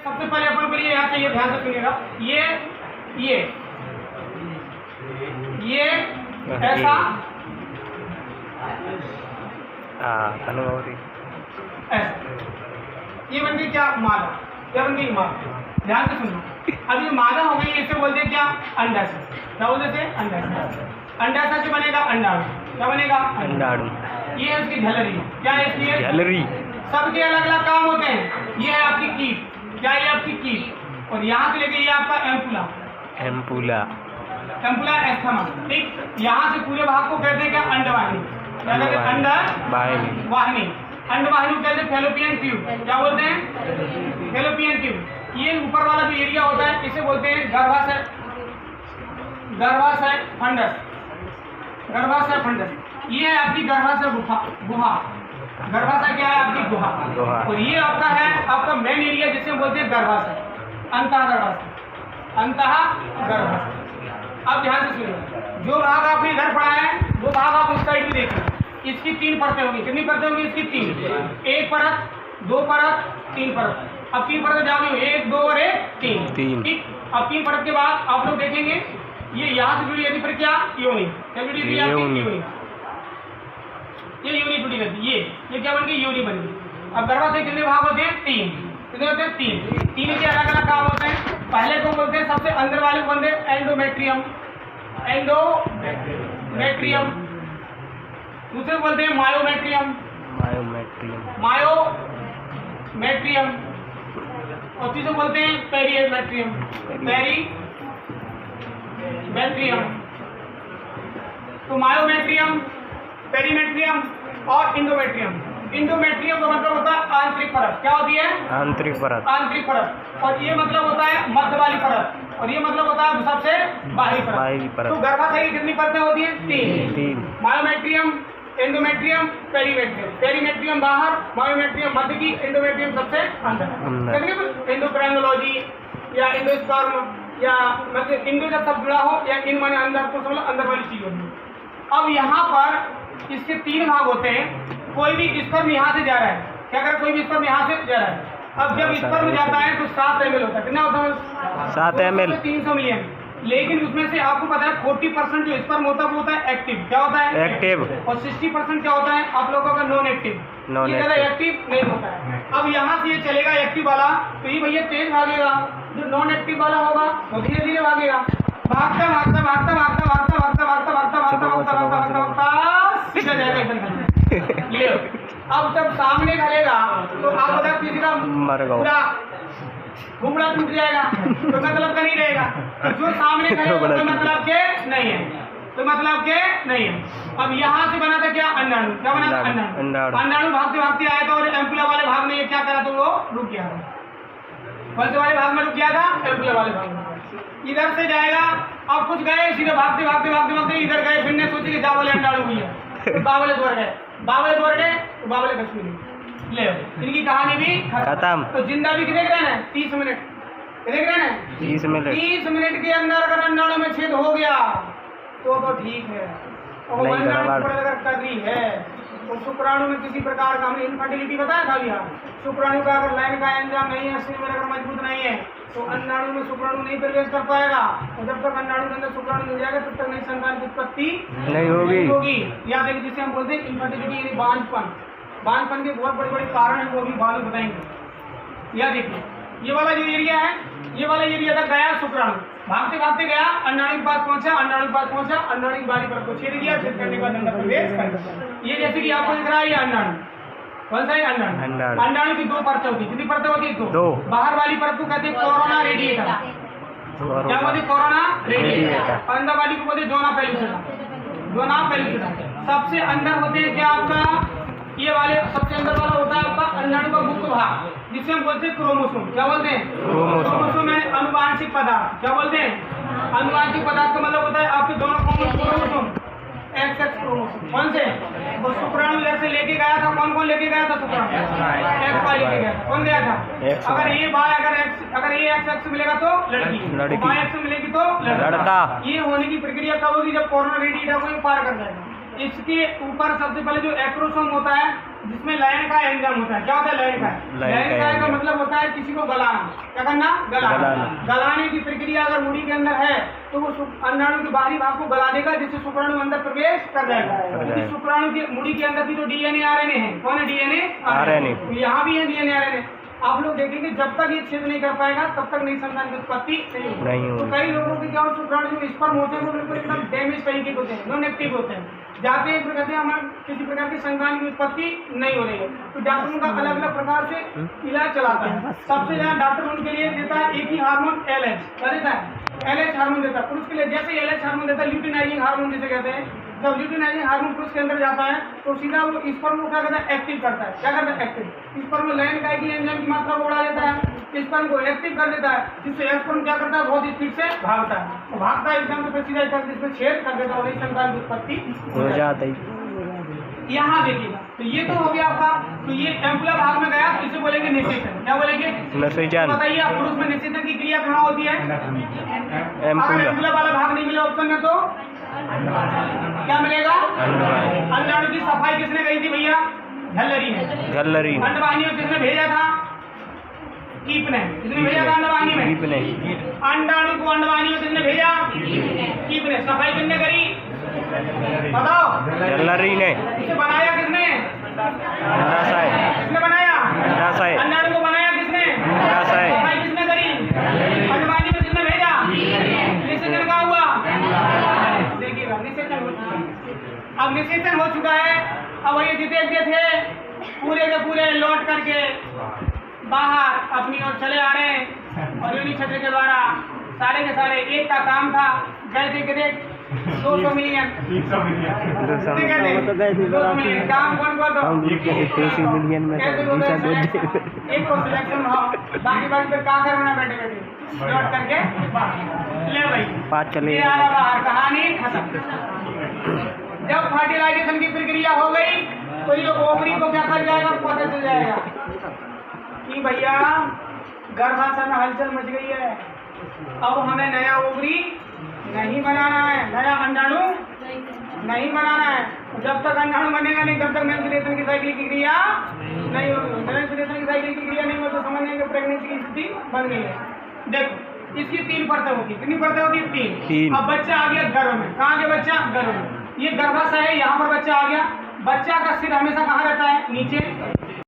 सबसे पहले अपन को ये याद चाहिए, ध्यान से सुनिएगा, ये ऐसा ऐसा, ये बन गई क्या मादा, क्या बन गई मादा। ध्यान से सुनो, अब ये मादा हो गई, इसे बोलते हैं क्या अंडाशय। क्या बोलते थे अंडाशय। अंडाशय से बनेगा अंडाणु। क्या बनेगा अंडाणु। ये है उसकी झलरी। क्या है इसकी झलरी। सबके अलग अलग काम होते हैं। ये है आपकी कीट। क्या है आपकी कीट। और यहाँ से लेके ये आपका एम्पुला। एम्पुला। Ampulla asthma. ठीक, यहाँ से पूरे भाग को कहते हैं क्या अंडवाहिनी। क्या कहते हैं अंडवाहिनी। वाहिनी अंडवाहिनी कहते हैं फैलोपियन ट्यूब। क्या बोलते हैं फैलोपियन ट्यूब। ये ऊपर वाला जो एरिया होता है इसे बोलते हैं गर्भाशय। गर्भाशय फंडस। गर्भाशय फंडस ये है आपकी गर्भाशय गुहा। गर्भाशय क्या है आपकी गुहा। और ये आपका है आपका मेन एरिया जिसे बोलते हैं गर्भाशय, अंतः गर्भाशय। अंतः गर्भाशय। अब ध्यान से सुनिए, जो भाग आपने इधर पढ़ा है वो भाग आप उस साइड भी देखें। इसकी 3 परतें होंगी। कितनी परतें होंगी इसकी? 3। 1 परत, 2 परत, 3 परत। अब 3 परत जाओगे, 1, 2 और 1, 3। ठीक, अब 3 परत के बाद आप लोग देखेंगे ये यहाँ से जुड़ी रहती, फिर क्या योनि। क्या जुड़ी थी आपकी? योनि। ये योनि जुड़ी रहती। ये क्या बन गई? योनि बन गई। अब गर्भाशय कितने भाग होते हैं? 3। कितने होते हैं? 3। 3 के अलग अलग काम होते हैं। पहले को बोलते हैं सबसे अंदर वाले को बोलते हैं एंडोमेट्रियम। एंडोमेट्रियम। दूसरे बोलते हैं मायोमेट्रियम। मायोमेट्रियम। और तीसरे बोलते हैं पेरीमेट्रियम। पेरीमेट्रियम। तो मायोमेट्रियम, पेरीमेट्रियम और इंडोमेट्रियम। इंडोमेट्रियम का मतलब होता है आंतरिक परत। क्या होती है? आंतरिक परत। आंतरिक परत। और ये मतलब होता है मध्य वाली परत। और ये मतलब होता है सबसे बाहरी परत। तो गर्भाशय की कितनी परतें होती हैं? 3। Myometrium, endometrium, perimetrium. पेरीमेट्रियम बाहर, मायोमेट्रियम मध्य की, एंडोमेट्रियम सबसे अंदर। एंडोक्राइनोलॉजी या एंडोस्पर्म या मतलब इंडो जब सब जुड़ा हो या इन माने अंदर, तो समझ अंदर वाली चीज होती है। अब यहाँ पर इसके 3 भाग होते हैं। कोई भी स्पर्म यहाँ से जा रहा है, क्या कर कोई भी स्पर्म यहाँ से जा रहा है। अब जब स्पर्म जाता है तो 7 ml होता है। कितना होता है? 7 ml। 300 मिलियन। लेकिन उसमें से आपको पता है 40% जो स्पर्म होता है वो होता है एक्टिव। क्या होता है? एक्टिव। और 60% क्या होता है आप लोगों का? Non active. ये ज़्यादा एक्टिव नहीं होता है। अब यहाँ से ये चलेगा एक्टिव वाला, तो ये भैया तेज भागेगा। जो नॉन एक्टिव वाला होगा वो धीरे धीरे भागेगा। भागता भागता भागता भागता भागता भागता भागता भागता भागता भागता भागता भागता भागता सीधा जाएगा इधर। ले अब जब सामने खलेगा तो आप बता किसी का पूरा घुमड़ा टूट जाएगा, तो मतलब का नहीं रहेगा। जो सामने खलेगा तो मतलब के नहीं है, तो मतलब के नहीं है। अब यहाँ से बना था क्या? अंडाणु। क्या बना था? अंडाणु। अंडाणु भागते भागते आया था और एम्पुला वाले भाग में ये क्या करा तो वो रुक गया था। कौन से वाले भाग में रुक गया था? एम्पुला वाले भाग में। इधर से जाएगा, अब कुछ गए सीधे भागते भागते भागते भागते इधर गए, फिर ने सोचे कि जावले अंडाणु हुई है, बावले दौड़ गए। बावले दौड़ गए तो बावले कश्मीरी। ले इनकी कहानी भी खत्म। तो जिंदा भी कितने रहना है? 30 मिनट। कितने रहना है? 30 मिनट। 30 मिनट के अंदर अगर अंडाणु में छेद हो गया तो ठीक है। और अंडाणु अगर कर रही है तो शुक्राणु में किसी प्रकार का हमने इनफर्टिलिटी बताया था यहाँ। शुक्राणु का अगर लाइन का एंजाइम नहीं है, शरीर में अगर मजबूत नहीं है तो अंडाणु में शुक्राणु नहीं प्रवेश कर पाएगा। और जब तक अंडाणु के अंदर शुक्राणु मिल जाएगा तब तक नई संतान की उत्पत्ति नहीं होगी। या देखिए जिसे हम बोलते हैं इनफर्टिलिटी यानी बांझपन। बांझपन के बहुत बड़े बड़े कारण हैं, वो भी बाद में बताएंगे। या देखिए ये वाला जो एरिया है, ये वाला एरिया तक गया शुक्राणु, भागते भागते गया, अंडाणु के पास पहुंचा, अंडाणु के पास पहुंचा, अंडाणु की बारी पर को छेद दिया, छेद करने के बाद अंदर प्रवेश कर। ये जैसे कि आपको दिख रहा है ये अंडाणु। कौन सा है? अंडाणु। अंडाणु की 2 परतें होती है। कितनी परतें होती है? 2। बाहर वाली परत को कहते हैं कोरोना रेडिएटर। क्या बोलते? Corona radiator. अंदर वाली को बोलते जोना पेलुसिडा। Zona pellucida. सबसे अंदर होते हैं क्या आपका? ये वाले सबसे अंदर वाला होता है आपका अंडाणु का मुख्य भाग, जिसे हम बोलते हैं क्रोमोसोम। क्या बोलते हैं? क्रोमोसोम यानी अनुवांशिक पदार्थ। क्या बोलते हैं? अनुवांशिक पदार्थ का मतलब होता है आपके दोनों क्रोमोसोम XX क्रोमोसोम। कौन से? वो शुक्राणु इधर से लेके गया था। कौन कौन लेके गया था? शुक्राणु XY लेके गया। कौन गया था? अगर ये बाय अगर ये XX मिलेगा तो लड़की, बाय X मिलेगी तो लड़का। ये होने की प्रक्रिया कब होगी? जब कोरोना रेडिएटर को पार कर जाएगा। इसके ऊपर सबसे पहले जो एक्रोसोम होता है जिसमें लयन का एंजाइम होता है। क्या होता है लयन का? लयन का मतलब होता है किसी को गलाना। क्या करना? गलाना। गलाने की प्रक्रिया अगर मुड़ी के अंदर है तो वो अंडाणु के बाहरी भाग को गला देगा, जिससे शुक्राणु अंदर प्रवेश कर जाएगा। शुक्राणु की मुड़ी के अंदर भी जो डीएनए आरएनए है, कौन है? DNA RNA. यहाँ भी है डीएनए आरएनए। आप लोग देखेंगे जब तक ये छेद नहीं कर पाएगा तब तक नई संतान की उत्पत्ति नहीं होगी। तो कई लोगों के क्या शुक्राणु जो स्पर्म होते हैं वो बिल्कुल एकदम डैमेज तरीके के होते हैं, नॉन एक्टिव होते हैं, जाते हैं फिर कहते हैं हमारे किसी प्रकार की संतान की उत्पत्ति नहीं हो रही है। तो डॉक्टरों का अलग अलग प्रकार से इलाज चलाता है। सबसे ज्यादा डॉक्टर उनके लिए देता है एक ही हार्मोन LH। क्या देता है? LH हार्मोन देता है। पुरुष के लिए जैसे LH हार्मोन देता है, ल्यूटिनाइजिंग हार्मोन जिसे कहते हैं, जब ल्यूटिनाइजिंग हार्मोन पुरुष के अंदर जाता है तो सीधा वो स्पर्म को क्या करता है? एक्टिव करता है। क्या करता है? एक्टिव। स्पर्म में लयन का एंजाइम की मात्रा को बढ़ा देता है, स्पर्म को एक्टिव कर देता है, जिससे स्पर्म क्या करता है? बहुत स्पीड से भागता है। तो भागता है एकदम से सीधा करके इसमें छेद कर देता है और नई संतान की उत्पत्ति हो जाती है। यहाँ देखिएगा, तो ये तो हो गया आपका। तो ये एम्पुला भाग में गया तो इसे बोलेंगे निषेचन। क्या बोलेंगे? निषेचन। बताइए आप पुरुष में निषेचन की क्रिया कहाँ होती है? अगर एम्पुला वाला भाग नहीं मिला ऑप्शन में तो क्या मिलेगा? अंडाणु की सफाई किसने कही थी भैया? झल्लरी ने। झल्लरी। अंडवाहिनी में किसने भेजा था? कीप ने। किसने भेजा था अंडवाहिनी में? कीप ने। अंडाणु को अंडवाहिनी में किसने भेजा? कीप ने। सफाई किसने करी? बताओ। झल्लरी ने। इसे बनाया किसने? किसने बनाया? अंडाणु को बनाया किसने? सफाई किसने करी? अंडवाहिनी में किसने भेजा? निषेचन का हुआ। देखिएगा निषेचन हो चुका है। अब निषेचन हो चुका है, अब ये जिते थे पूरे के पूरे लौट करके बाहर अपनी ओर चले आ रहे हैं और यूनिक क्षेत्र के द्वारा सारे के सारे एक का काम था। गए थे 200 मिलियन काम कौन को एक को सिलेक्शन हो, बाकी फिर कहाँ करना बैठे बैठे लौट करके ले भाई बात चले बाहर, कहानी खत्म। जब फर्टिलाइजेशन की प्रक्रिया हो गई तो ये ओवरी को क्या कर जाएगा? पता चल जाएगा कि भैया गर्भाशय में हलचल मच गई है, अब हमें नया ओवरी नहीं बनाना है, नया अंडाणु नहीं बनाना है। जब तक अंडाणु बनेगा नहीं तब तक मेंस्ट्रुएशन की साइकिल की क्रिया नहीं होगी। मेंस्ट्रुएशन की साइकिल की क्रिया नहीं हो तो समझ लेंगे प्रेगनेंसी की स्थिति बन गई है। देखो इसकी 3 परतें होती। कितनी परतें होती? 3। अब बच्चा आ गया गर्भ में। कहाँ गया बच्चा? गर्भ में। ये गर्भाशय है, यहाँ पर बच्चा आ गया। बच्चा का सिर हमेशा कहाँ रहता है? नीचे।